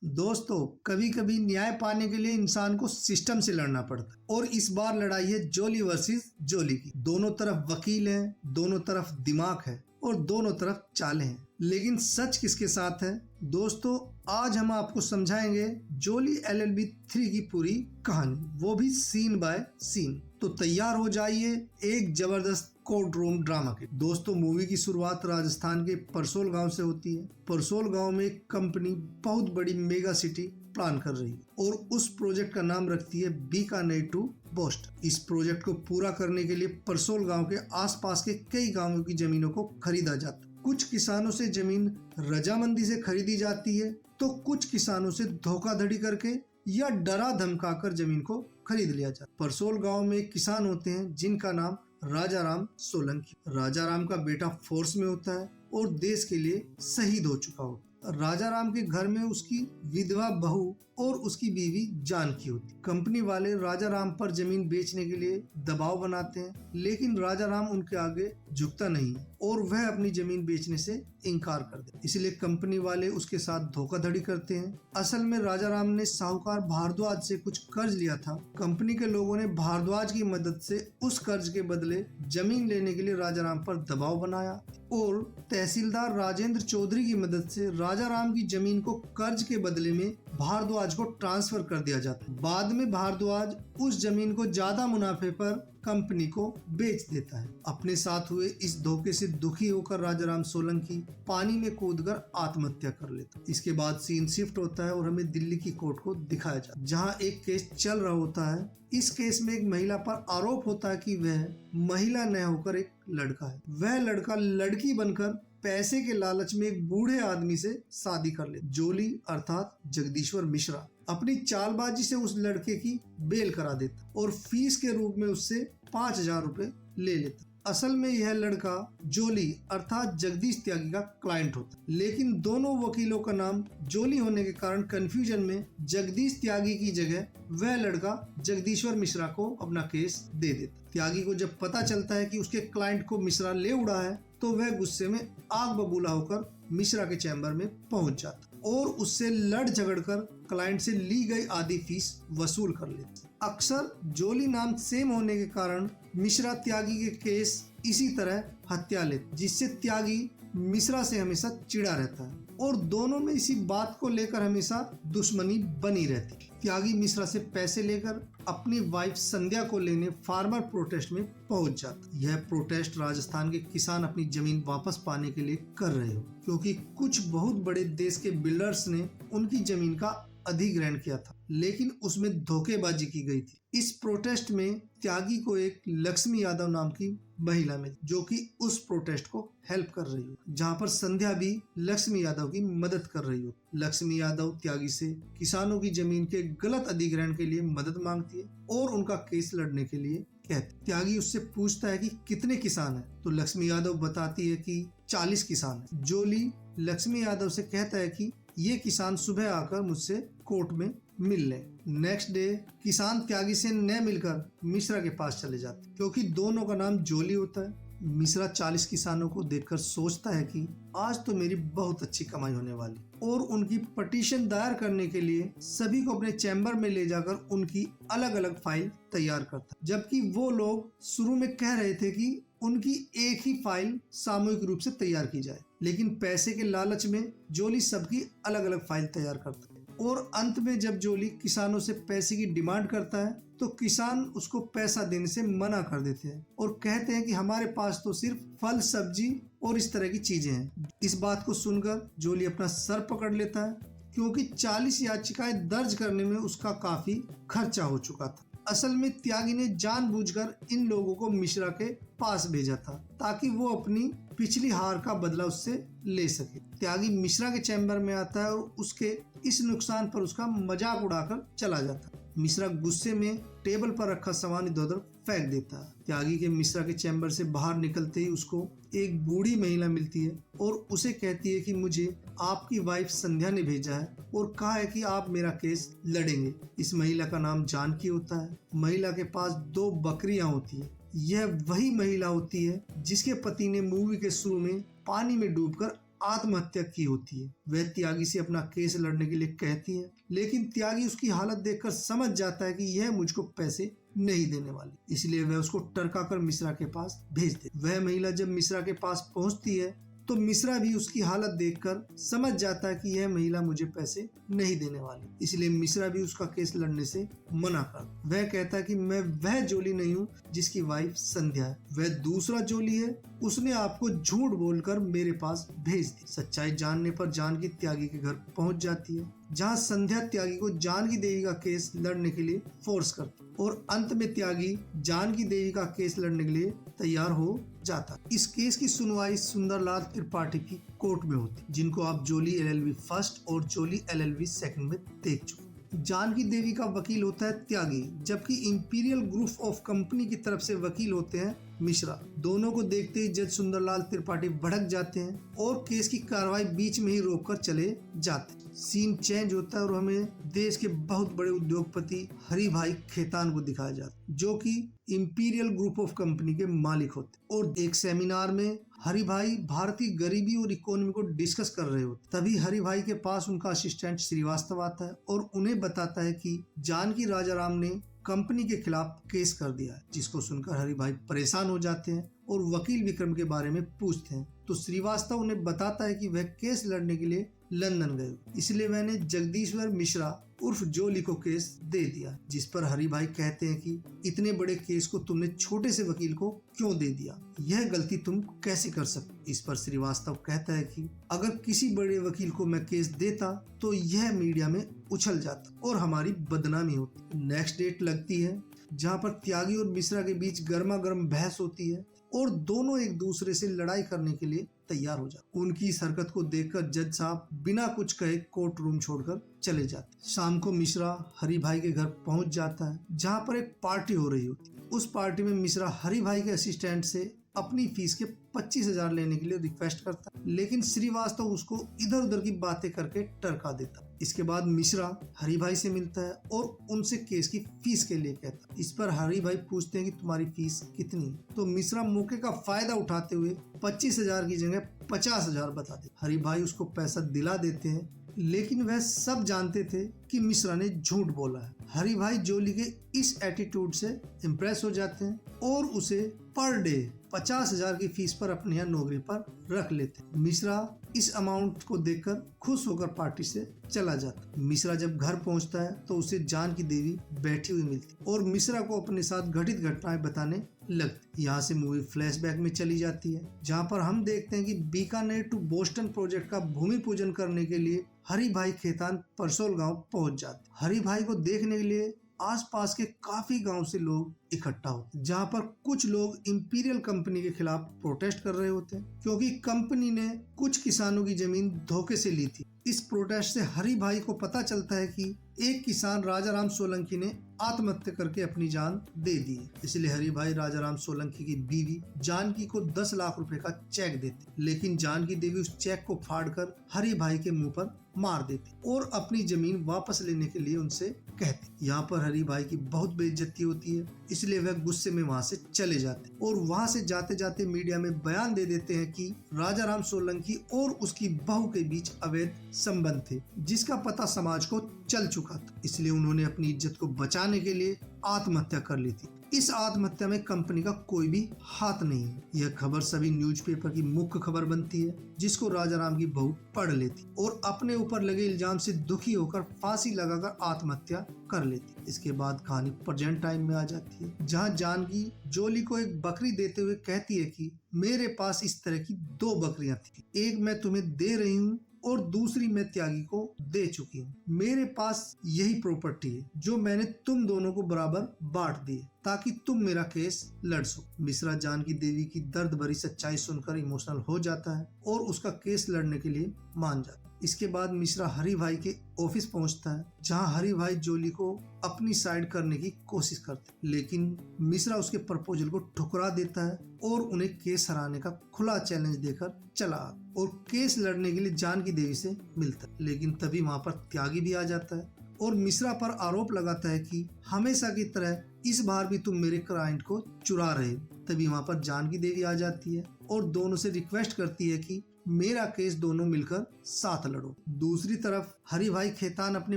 दोस्तों, कभी कभी न्याय पाने के लिए इंसान को सिस्टम से लड़ना पड़ता है और इस बार लड़ाई है जोली वर्सेस जोली की। दोनों तरफ वकील हैं, दोनों तरफ दिमाग है और दोनों तरफ चालें हैं, लेकिन सच किसके साथ है? दोस्तों, आज हम आपको समझाएंगे जोली LLB 3 की पूरी कहानी, वो भी सीन बाय सीन। तो तैयार हो जाइए एक जबरदस्त कोर्ट रूम ड्रामा के। दोस्तों, मूवी की शुरुआत राजस्थान के परसोल गांव से होती है। परसोल गांव में एक कंपनी बहुत बड़ी मेगा सिटी प्लान कर रही है और उस प्रोजेक्ट का नाम रखती है बीकानेर टू बोस्टन। इस प्रोजेक्ट को पूरा करने के लिए परसोल गांव के आसपास के कई गांवों की जमीनों को खरीदा जाता है। कुछ किसानों से जमीन रजामंदी से खरीदी जाती है तो कुछ किसानों से धोखाधड़ी करके या डरा धमकाकर जमीन को खरीद लिया जाता है। परसोल गांव में एक किसान होते हैं जिनका नाम राजाराम सोलंकी। राजाराम का बेटा फोर्स में होता है और देश के लिए शहीद हो चुका होता है। राजाराम के घर में उसकी विधवा बहू और उसकी बीवी जानकी होती। कंपनी वाले राजाराम पर जमीन बेचने के लिए दबाव बनाते हैं, लेकिन राजाराम उनके आगे झुकता नहीं और वह अपनी जमीन बेचने से इनकार कर देते। इसलिए कंपनी वाले उसके साथ धोखाधड़ी करते हैं। असल में राजाराम ने साहूकार भारद्वाज से कुछ कर्ज लिया था। कंपनी के लोगों ने भारद्वाज की मदद से उस कर्ज के बदले जमीन लेने के लिए राजाराम पर दबाव बनाया और तहसीलदार राजेंद्र चौधरी की मदद से राजाराम की जमीन को कर्ज के बदले में भारद्वाज को ट्रांसफर कर दिया जाता है। बाद में भारद्वाज उस जमीन को ज्यादा मुनाफे पर कंपनी को बेच देता है। अपने साथ हुए इस धोखे से दुखी होकर राजाराम सोलंकी पानी में कूदकर आत्महत्या कर लेता है। इसके बाद सीन शिफ्ट होता है और हमें दिल्ली की कोर्ट को दिखाया जाता है, जहां एक केस चल रहा होता है। इस केस में एक महिला पर आरोप होता है कि वह महिला न होकर एक लड़का है। वह लड़का लड़की बनकर पैसे के लालच में एक बूढ़े आदमी से शादी कर ले। जोली अर्थात जगदीश्वर मिश्रा अपनी चालबाजी से उस लड़के की बेल करा देता और फीस के रूप में उससे 5,000 रुपए ले लेता। असल में यह लड़का जोली अर्थात जगदीश त्यागी का क्लाइंट होता, लेकिन दोनों वकीलों का नाम जोली होने के कारण कंफ्यूजन में जगदीश त्यागी की जगह वह लड़का जगदीश्वर मिश्रा को अपना केस दे देता। त्यागी को जब पता चलता है कि उसके क्लाइंट को मिश्रा ले उड़ा है तो वह गुस्से में आग बबूला होकर मिश्रा के चैम्बर में पहुंच जाता और उससे लड़ झगड़ कर क्लाइंट से ली गई आधी फीस वसूल कर लेता। अक्सर जोली नाम सेम होने के कारण मिश्रा त्यागी के केस इसी तरह हत्या लेते, जिससे त्यागी मिश्रा से हमेशा चिढ़ा रहता है और दोनों में इसी बात को लेकर हमेशा दुश्मनी बनी रहती। त्यागी मिश्रा से पैसे लेकर अपनी वाइफ संध्या को लेने फार्मर प्रोटेस्ट में पहुंच जाता। यह प्रोटेस्ट राजस्थान के किसान अपनी जमीन वापस पाने के लिए कर रहे हो, क्योंकि कुछ बहुत बड़े देश के बिल्डर्स ने उनकी जमीन का अधिग्रहण किया था, लेकिन उसमें धोखेबाजी की गई थी। इस प्रोटेस्ट में त्यागी को एक लक्ष्मी यादव नाम की महिला मिली, जो कि उस प्रोटेस्ट को हेल्प कर रही हो, जहां पर संध्या भी लक्ष्मी यादव की मदद कर रही हो। लक्ष्मी यादव त्यागी से किसानों की जमीन के गलत अधिग्रहण के लिए मदद मांगती है और उनका केस लड़ने के लिए कहती। त्यागी उससे पूछता है कि कितने किसान हैं, तो लक्ष्मी यादव बताती है कि 40 किसान हैं। जोली लक्ष्मी यादव से कहता है कि ये किसान सुबह आकर मुझसे कोर्ट में मिल लें। नेक्स्ट डे किसान त्यागी से न मिलकर मिश्रा के पास चले जाते, क्योंकि दोनों का नाम जोली होता है। मिश्रा 40 किसानों को देखकर सोचता है कि आज तो मेरी बहुत अच्छी कमाई होने वाली, और उनकी पटिशन दायर करने के लिए सभी को अपने चैम्बर में ले जाकर उनकी अलग अलग फाइल तैयार करता, जबकि वो लोग शुरू में कह रहे थे कि उनकी एक ही फाइल सामूहिक रूप से तैयार की जाए, लेकिन पैसे के लालच में जोली सबकी अलग अलग फाइल तैयार करता है। और अंत में जब जोली किसानों से पैसे की डिमांड करता है तो किसान उसको पैसा देने से मना कर देते हैं और कहते हैं कि हमारे पास तो सिर्फ फल सब्जी और इस तरह की चीजें हैं। इस बात को सुनकर जोली अपना सर पकड़ लेता है, क्योंकि 40 याचिकाएं दर्ज करने में उसका काफी खर्चा हो चुका था। असल में त्यागी ने जानबूझकर इन लोगों को मिश्रा के पास भेजा था ताकि वो अपनी पिछली हार का बदला उससे ले सके। त्यागी मिश्रा के चैम्बर में आता है और उसके इस नुकसान पर उसका मजाक उड़ाकर चला जाता है। मिश्रा गुस्से में टेबल पर रखा सामान इधर उधर फेंक देता है। त्यागी के मिश्रा के चैम्बर से बाहर निकलते ही उसको एक बूढ़ी महिला मिलती है और उसे कहती है कि मुझे आपकी वाइफ संध्या ने भेजा है और कहा है कि आप मेरा केस लड़ेंगे। इस महिला का नाम जानकी होता है। महिला के पास 2 बकरियां होती है। यह वही महिला होती है जिसके पति ने मूवी के शुरू में पानी में डूबकर आत्महत्या की होती है। वह त्यागी से अपना केस लड़ने के लिए कहती है, लेकिन त्यागी उसकी हालत देखकर समझ जाता है कि यह मुझको पैसे नहीं देने वाली, इसलिए वह उसको टरकाकर मिश्रा के पास भेज दे। वह महिला जब मिश्रा के पास पहुंचती है तो मिश्रा भी उसकी हालत देखकर समझ जाता है कि यह महिला मुझे पैसे नहीं देने वाली, इसलिए मिश्रा भी उसका केस लड़ने से मना कर। वह कहता है कि मैं वह जोली नहीं हूँ जिसकी वाइफ संध्या है, वह दूसरा जोली है, उसने आपको झूठ बोलकर मेरे पास भेज दी। सच्चाई जानने पर जानकी त्यागी के घर पहुंच जाती है, जहां संध्या त्यागी को जानकी देवी का केस लड़ने के लिए फोर्स करती और अंत में त्यागी जानकी देवी का केस लड़ने के लिए तैयार हो जाता। इस केस की सुनवाई सुंदरलाल त्रिपाठी की कोर्ट में होती, जिनको आप जोली LLB फर्स्ट और जोली LLB सेकंड में देख चुके। जानकी देवी का वकील होता है त्यागी, जबकि इंपीरियल ग्रुप ऑफ कंपनी की तरफ से वकील होते हैं मिश्रा। दोनों को देखते ही जज सुंदरलाल त्रिपाठी भड़क जाते हैं और केस की कार्रवाई बीच में ही रोककर चले जाते हैं। सीन चेंज होता है और हमें देश के बहुत बड़े उद्योगपति हरि भाई खेतान को दिखाया जाता है, जो कि इंपीरियल ग्रुप ऑफ कंपनी के मालिक होते हैं। और एक सेमिनार में हरि भाई भारतीय गरीबी और इकोनॉमी को डिस्कस कर रहे होते। तभी हरि भाई के पास उनका असिस्टेंट श्रीवास्तव आता है और उन्हें बताता है कि जानकी राजाराम ने कंपनी के खिलाफ केस कर दिया है, जिसको सुनकर हरि भाई परेशान हो जाते हैं और वकील विक्रम के बारे में पूछते हैं। तो श्रीवास्तव उन्हें बताता है कि वह केस लड़ने के लिए लंदन गए, इसलिए मैंने जगदीश्वर मिश्रा उर्फ जोली को केस दे दिया। जिस पर हरि भाई कहते हैं कि इतने बड़े केस को तुमने छोटे से वकील को क्यों दे दिया, यह गलती तुम कैसे कर सकते। इस पर श्रीवास्तव कहता है कि अगर किसी बड़े वकील को मैं केस देता तो यह मीडिया में उछल जाता और हमारी बदनामी होती। नेक्स्ट डेट लगती है, जहाँ पर त्यागी और मिश्रा के बीच गर्मा गर्म बहस होती है और दोनों एक दूसरे से लड़ाई करने के लिए तैयार हो जाते। उनकी इस हरकत को देखकर जज साहब बिना कुछ कहे कोर्ट रूम छोड़कर चले जाते। शाम को मिश्रा हरि भाई के घर पहुंच जाता है, जहां पर एक पार्टी हो रही होती। उस पार्टी में मिश्रा हरि भाई के असिस्टेंट से अपनी फीस के 25,000 लेने के लिए रिक्वेस्ट करता है, लेकिन श्रीवास्तव उसको इधर उधर की बातें करके टरका देता। इसके बाद मिश्रा हरि भाई से मिलता है और उनसे केस की फीस के लिए कहता है। इस पर हरि भाई पूछते हैं कि तुम्हारी फीस कितनी है, तो मिश्रा मौके का फायदा उठाते हुए 25,000 की जगह 50,000 बता दे। हरि भाई उसको पैसा दिला देते हैं, लेकिन वह सब जानते थे कि मिश्रा ने झूठ बोला है। हरि भाई जोली के इस एटीट्यूड से इम्प्रेस हो जाते हैं और उसे पर डे 50,000 की फीस पर अपने यहाँ नौकरी पर रख लेते। मिश्रा इस अमाउंट को देखकर खुश होकर पार्टी से चला जाता। मिश्रा जब घर पहुंचता है तो उसे जानकी देवी बैठी हुई मिलती और मिश्रा को अपने साथ घटित घटनाएं बताने लगती। यहाँ से मूवी फ्लैशबैक में चली जाती है, जहाँ पर हम देखते हैं कि बीकानेर टू बोस्टन प्रोजेक्ट का भूमि पूजन करने के लिए हरि भाई खेतान परसोल गांव पहुंच जाते। हरि भाई को देखने के लिए आसपास के काफी गांव से लोग इकट्ठा होते, जहां पर कुछ लोग इंपीरियल कंपनी के खिलाफ प्रोटेस्ट कर रहे होते हैं, क्योंकि कंपनी ने कुछ किसानों की जमीन धोखे से ली थी। इस प्रोटेस्ट से हरि भाई को पता चलता है कि एक किसान राजाराम सोलंकी ने आत्महत्या करके अपनी जान दे दी है। इसलिए हरि भाई राजाराम सोलंकी की बीवी जानकी को 10 लाख रुपए का चेक देते, लेकिन जानकी देवी उस चेक को फाड़कर हरि भाई के मुंह पर मार देती और अपनी जमीन वापस लेने के लिए उनसे कहती। यहाँ पर हरि भाई की बहुत बेइज्जती होती है, इसलिए वह गुस्से में वहाँ से चले जाते और वहाँ से जाते जाते मीडिया में बयान दे देते हैं कि राजाराम सोलंकी और उसकी बहू के बीच अवैध संबंध थे, जिसका पता समाज को चल चुका था। इसलिए उन्होंने अपनी इज्जत को बचाने के लिए आत्महत्या कर ली थी। इस आत्महत्या में कंपनी का कोई भी हाथ नहीं है। यह खबर सभी न्यूज़पेपर की मुख्य खबर बनती है, जिसको राजाराम की बहू पढ़ लेती और अपने ऊपर लगे इल्जाम से दुखी होकर फांसी लगाकर आत्महत्या कर लेती। इसके बाद कहानी प्रेजेंट टाइम में आ जाती है, जहां जानकी जोली को एक बकरी देते हुए कहती है कि मेरे पास इस तरह की 2 बकरियां थी, एक मैं तुम्हें दे रही हूँ और दूसरी मैं त्यागी को दे चुकी हूँ। मेरे पास यही प्रॉपर्टी है जो मैंने तुम दोनों को बराबर बांट दी है, ताकि तुम मेरा केस लड़ सको। मिश्रा जानकी देवी की दर्द भरी सच्चाई सुनकर इमोशनल हो जाता है और उसका केस लड़ने के लिए मान जाता है। इसके बाद मिश्रा हरि भाई के ऑफिस पहुंचता है, जहां हरि भाई जोली को अपनी साइड करने की कोशिश करते, लेकिन मिश्रा उसके प्रपोजल को ठुकरा देता है और उन्हें केस हराने का खुला चैलेंज देकर चला और केस लड़ने के लिए जानकी देवी से मिलता है। लेकिन तभी वहां पर त्यागी भी आ जाता है और मिश्रा पर आरोप लगाता है कि हमेशा की तरह इस बार भी तुम मेरे क्लाइंट को चुरा रहे हो। तभी वहां पर जानकी देवी आ जाती है और दोनों से रिक्वेस्ट करती है कि मेरा केस दोनों मिलकर साथ लड़ो। दूसरी तरफ हरि भाई खेतान अपने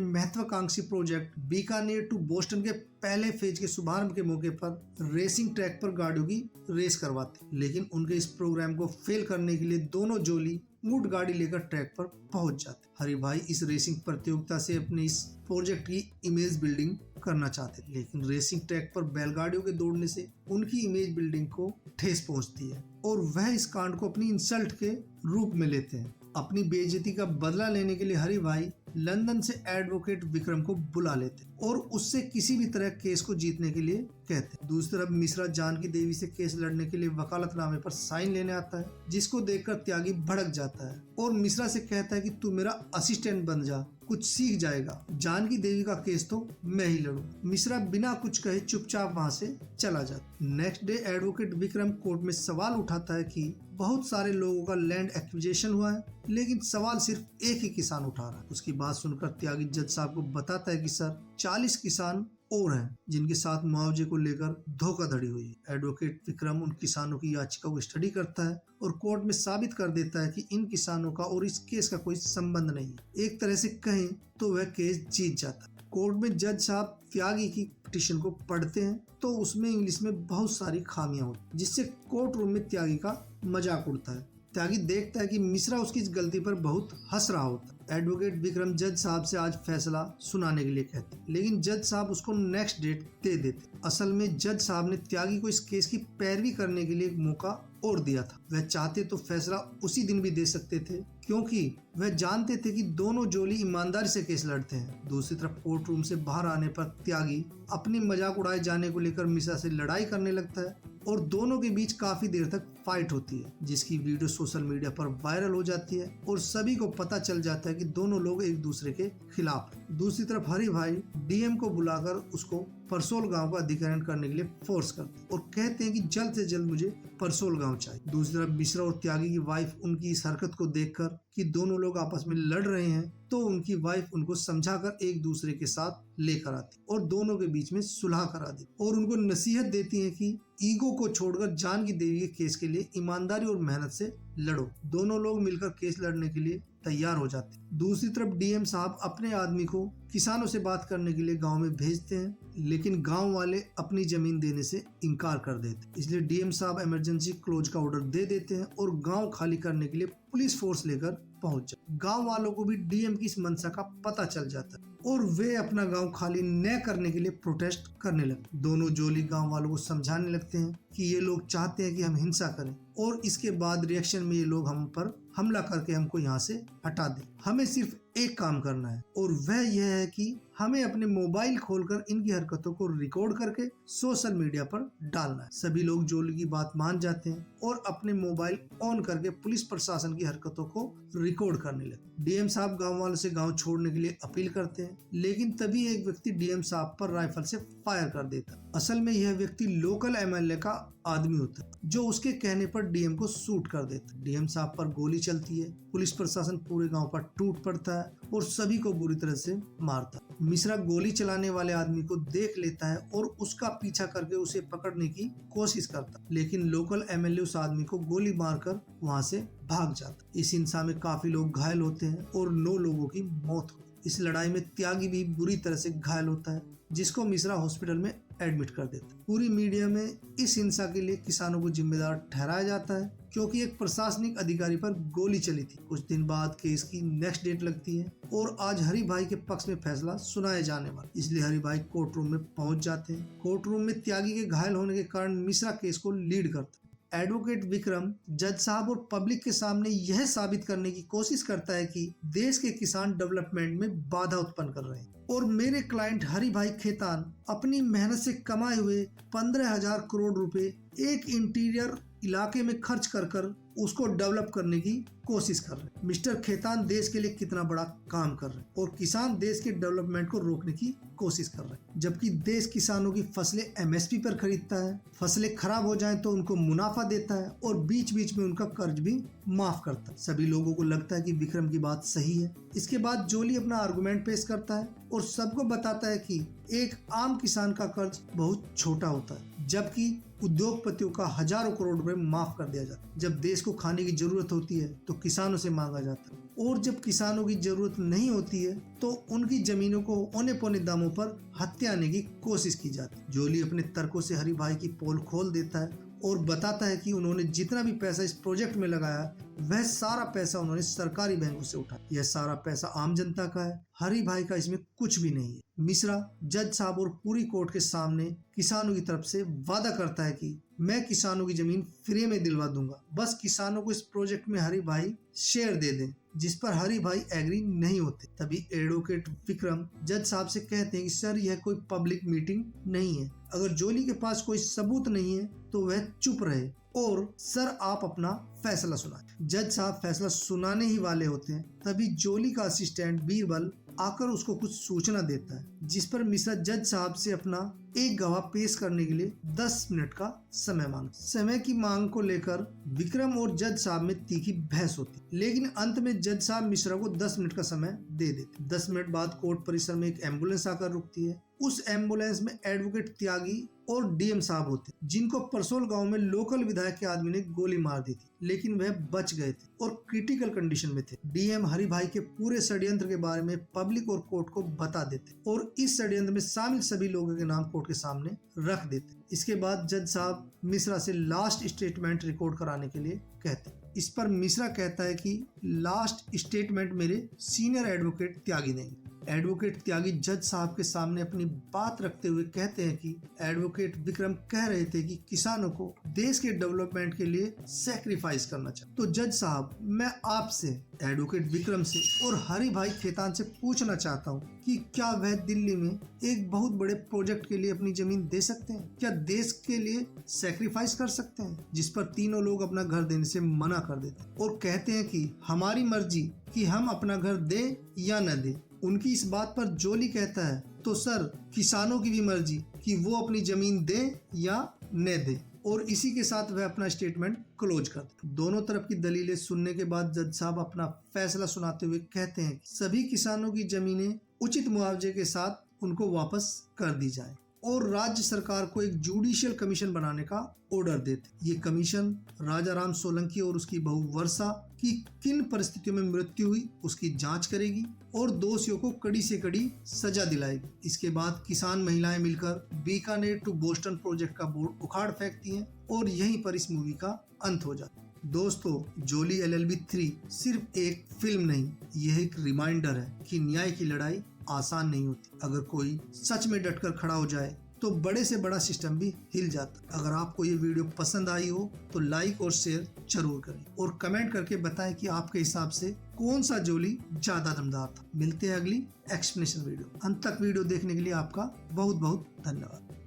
महत्वाकांक्षी प्रोजेक्ट बीकानेर टू बोस्टन के पहले फेज के शुभारंभ के मौके पर रेसिंग ट्रैक पर गाड़ियों की रेस करवाते, लेकिन उनके इस प्रोग्राम को फेल करने के लिए दोनों जोली ऊंट गाड़ी लेकर ट्रैक पर पहुंच जाते। हरि भाई इस रेसिंग प्रतियोगिता से अपने इस प्रोजेक्ट की इमेज बिल्डिंग करना चाहते, लेकिन रेसिंग ट्रैक पर बैलगाड़ियों के दौड़ने से उनकी इमेज बिल्डिंग को ठेस पहुंचती है और वह इस कांड को अपनी इंसल्ट के रूप में लेते हैं। अपनी बेइज्जती का बदला लेने के लिए हरि भाई लंदन से एडवोकेट विक्रम को बुला लेते और उससे किसी भी तरह केस को जीतने के लिए कहते। दूसरी तरफ मिश्रा जानकी देवी से केस लड़ने के लिए वकालतनामे पर साइन लेने आता है, जिसको देखकर त्यागी भड़क जाता है और मिश्रा से कहता है कि तू मेरा असिस्टेंट बन जा, कुछ सीख जाएगा। जानकी देवी का केस तो मैं ही लड़ूं। मिश्रा बिना कुछ कहे चुपचाप वहां से चला जाता। Next day advocate Vikram court में सवाल उठाता है कि बहुत सारे लोगों का लैंड एक्विजिशन हुआ है, लेकिन सवाल सिर्फ एक ही किसान उठा रहा है। उसकी बात सुनकर त्यागी जज साहब को बताता है कि सर 40 किसान और हैं जिनके साथ मुआवजे को लेकर धोखाधड़ी हुई है। एडवोकेट विक्रम उन किसानों की याचिका को स्टडी करता है और कोर्ट में साबित कर देता है कि इन किसानों का और इस केस का कोई संबंध नहीं है। एक तरह से कहें तो वह केस जीत जाता है। कोर्ट में जज साहब त्यागी की पिटीशन को पढ़ते हैं तो उसमें इंग्लिश में बहुत सारी खामियां होती, जिससे कोर्ट रूम में त्यागी का मजाक उड़ता है। त्यागी देखता है कि मिश्रा उसकी इस गलती पर बहुत हंस रहा होता है। एडवोकेट विक्रम जज साहब से आज फैसला सुनाने के लिए कहते, लेकिन जज साहब उसको नेक्स्ट डेट दे देते। असल में जज साहब ने त्यागी को इस केस की पैरवी करने के लिए एक मौका और दिया था। वह चाहते तो फैसला उसी दिन भी दे सकते थे, क्योंकि वह जानते थे कि दोनों जोली ईमानदारी से केस लड़ते हैं। दूसरी तरफ कोर्ट रूम से बाहर आने पर त्यागी अपनी मजाक उड़ाए जाने को लेकर मिश्रा से लड़ाई करने लगता है और दोनों के बीच काफी देर तक फाइट होती है, जिसकी वीडियो सोशल मीडिया पर वायरल हो जाती है और सभी को पता चल जाता है कि दोनों लोग एक दूसरे के खिलाफ हैं। दूसरी तरफ हरि भाई डीएम को बुलाकर उसको परसोल गांव का अधिग्रहण करने के लिए फोर्स करते हैं और कहते हैं कि जल्द से जल्द मुझे परसोल गांव चाहिए। दूसरी तरफ मिश्रा और त्यागी की वाइफ उनकी इस हरकत को देखकर कि दोनों लोग आपस में लड़ रहे हैं, तो उनकी वाइफ उनको समझाकर एक दूसरे के साथ लेकर आती और दोनों के बीच में सुलह करा दी और उनको नसीहत देती है कि ईगो को छोड़कर जानकी देवी के केस के लिए ईमानदारी और मेहनत से लड़ो। दोनों लोग मिलकर केस लड़ने के लिए तैयार हो जाते हैं। दूसरी तरफ डीएम साहब अपने आदमी को किसानों से बात करने के लिए गांव में भेजते हैं, लेकिन गांव वाले अपनी जमीन देने से इनकार कर देते। इसलिए डीएम साहब इमरजेंसी क्लोज का ऑर्डर दे देते हैं और गांव खाली करने के लिए पुलिस फोर्स लेकर पहुंच जाते। गांव वालों को भी डीएम की इस मंशा का पता चल जाता है और वे अपना गांव खाली न करने के लिए प्रोटेस्ट करने लगते। दोनों जोली गांव वालों को समझाने लगते हैं कि ये लोग चाहते हैं कि हम हिंसा करें और इसके बाद रिएक्शन में ये लोग हम पर हमला करके हमको यहाँ से हटा दें। हमें सिर्फ एक काम करना है और वह यह है कि हमें अपने मोबाइल खोलकर इनकी हरकतों को रिकॉर्ड करके सोशल मीडिया पर डालना है। सभी लोग जोली की बात मान जाते हैं और अपने मोबाइल ऑन करके पुलिस प्रशासन की हरकतों को रिकॉर्ड करने लगे। डीएम साहब गांव वालों से गांव छोड़ने के लिए अपील करते हैं, लेकिन तभी एक व्यक्ति डीएम साहब पर राइफल से फायर कर देता है। असल में यह व्यक्ति लोकल एमएलए का आदमी होता है जो उसके कहने पर डीएम को शूट कर देता है। डीएम साहब पर गोली चलती है, पुलिस प्रशासन पूरे गांव पर टूट पड़ता है और सभी को बुरी तरह से मारता है। मिश्रा गोली चलाने वाले आदमी को देख लेता है और उसका पीछा करके उसे पकड़ने की कोशिश करता है, लेकिन लोकल एमएलए उस आदमी को गोली मारकर वहां से भाग जाता है। इस हिंसा में काफी लोग घायल होते हैं और 9 लोगों की मौत होती है। इस लड़ाई में त्यागी भी बुरी तरह से घायल होता है, जिसको मिश्रा हॉस्पिटल में एडमिट कर देता है। पूरी मीडिया में इस हिंसा के लिए किसानों को जिम्मेदार ठहराया जाता है, क्योंकि एक प्रशासनिक अधिकारी पर गोली चली थी। कुछ दिन बाद केस की नेक्स्ट डेट लगती है और आज हरि भाई के पक्ष में फैसला सुनाया जाने वाला, इसलिए हरि भाई कोर्ट रूम में पहुंच जाते हैं। कोर्ट रूम में त्यागी के घायल होने के कारण मिश्रा केस को लीड करता है। एडवोकेट विक्रम जज साहब और पब्लिक के सामने यह साबित करने की कोशिश करता है कि देश के किसान डेवलपमेंट में बाधा उत्पन्न कर रहे हैं और मेरे क्लाइंट हरि भाई खेतान अपनी मेहनत से कमाए हुए 15,000 करोड़ रुपए एक इंटीरियर इलाके में खर्च कर उसको डेवलप करने की कोशिश कर रहे हैं। मिस्टर खेतान देश के लिए कितना बड़ा काम कर रहे हैं और किसान देश के डेवलपमेंट को रोकने की कोशिश कर रहे हैं, जबकि देश किसानों की फसलें एमएसपी पर खरीदता है, फसलें खराब हो जाएं तो उनको मुनाफा देता है और बीच बीच में उनका कर्ज भी माफ करता है। सभी लोगों को लगता है कि विक्रम की बात सही है। इसके बाद जोली अपना आर्गुमेंट पेश करता है और सबको बताता है कि एक आम किसान का कर्ज बहुत छोटा होता है, जबकि उद्योगपतियों का हजारों करोड़ रुपए माफ कर दिया जाता है। जब देश को खाने की जरूरत होती है तो किसानों से मांगा जाता है, और जब किसानों की जरूरत नहीं होती है तो उनकी जमीनों को औने पौने दामों पर हथियाने की कोशिश की जाती है। जोली अपने तर्कों से हरि भाई की पोल खोल देता है और बताता है कि उन्होंने जितना भी पैसा इस प्रोजेक्ट में लगाया वह सारा पैसा उन्होंने सरकारी बैंकों से उठाया। यह सारा पैसा आम जनता का है, हरि भाई का इसमें कुछ भी नहीं है। मिश्रा जज साहब और पूरी कोर्ट के सामने किसानों की तरफ से वादा करता है कि मैं किसानों की जमीन फ्री में दिलवा दूंगा, बस किसानों को इस प्रोजेक्ट में हरि भाई शेयर दे दें, जिस पर हरि भाई एग्री नहीं होते। तभी एडवोकेट विक्रम जज साहब से कहते हैं कि सर यह कोई पब्लिक मीटिंग नहीं है, अगर जोली के पास कोई सबूत नहीं है तो वह चुप रहे और सर आप अपना फैसला सुनाएं। जज साहब फैसला सुनाने ही वाले होते हैं, तभी जोली का असिस्टेंट बीरबल आकर उसको कुछ सूचना देता है, जिस पर मिश्रा जज साहब से अपना एक गवाह पेश करने के लिए 10 मिनट का समय मांगता। समय की मांग को लेकर विक्रम और जज साहब में तीखी बहस होती, लेकिन अंत में जज साहब मिश्रा को 10 मिनट का समय दे देते। 10 मिनट बाद कोर्ट परिसर में एक एम्बुलेंस आकर रुकती है। उस एम्बुलेंस में एडवोकेट त्यागी और डीएम साहब होते, जिनको परसोल गांव में लोकल विधायक के आदमी ने गोली मार दी थी, लेकिन वह बच गए थे और क्रिटिकल कंडीशन में थे। डीएम हरि भाई के पूरे षड्यंत्र के बारे में पब्लिक और कोर्ट को बता देते और इस षड्यंत्र में शामिल सभी लोगों के नाम कोर्ट के सामने रख देते। इसके बाद जज साहब मिश्रा से लास्ट स्टेटमेंट रिकॉर्ड कराने के लिए कहते। इस पर मिश्रा कहता है कि लास्ट स्टेटमेंट मेरे सीनियर एडवोकेट त्यागी देंगे। एडवोकेट त्यागी जज साहब के सामने अपनी बात रखते हुए कहते हैं कि एडवोकेट विक्रम कह रहे थे कि किसानों को देश के डेवलपमेंट के लिए सैक्रिफाइस करना चाहिए। तो जज साहब मैं आपसे, एडवोकेट विक्रम से और हरि भाई खेतान से पूछना चाहता हूँ कि क्या वह दिल्ली में एक बहुत बड़े प्रोजेक्ट के लिए अपनी जमीन दे सकते हैं? क्या देश के लिए सैक्रिफाइस कर सकते हैं? जिस पर तीनों लोग अपना घर देने से मना कर देते और कहते हैं कि हमारी मर्जी कि हम अपना घर दे या न दे। उनकी इस बात पर जोली कहता है तो सर किसानों की भी मर्जी कि वो अपनी जमीन दे या न दे, और इसी के साथ वह अपना स्टेटमेंट क्लोज कर दे। दोनों तरफ की दलीलें सुनने के बाद जज साहब अपना फैसला सुनाते हुए कहते हैं कि सभी किसानों की जमीनें उचित मुआवजे के साथ उनको वापस कर दी जाए और राज्य सरकार को एक जुडिशियल कमीशन बनाने का ऑर्डर देते। ये कमीशन राजा राम सोलंकी और उसकी बहू वर्षा की किन परिस्थितियों में मृत्यु हुई उसकी जांच करेगी और दोषियों को कड़ी से कड़ी सजा दिलाएगी। इसके बाद किसान महिलाएं मिलकर बीकानेर टू बोस्टन प्रोजेक्ट का बोर्ड उखाड़ फेंकती हैं और यहीं पर इस मूवी का अंत हो जाता है। दोस्तों, जोली LLB 3 सिर्फ एक फिल्म नहीं, यह एक रिमाइंडर है कि न्याय की लड़ाई आसान नहीं होती। अगर कोई सच में डटकर खड़ा हो जाए तो बड़े से बड़ा सिस्टम भी हिल जाता। अगर आपको ये वीडियो पसंद आई हो तो लाइक और शेयर जरूर करें और कमेंट करके बताएं कि आपके हिसाब से कौन सा जोली ज्यादा दमदार था। मिलते हैं अगली एक्सप्लेनेशन वीडियो। अंत तक वीडियो देखने के लिए आपका बहुत बहुत धन्यवाद।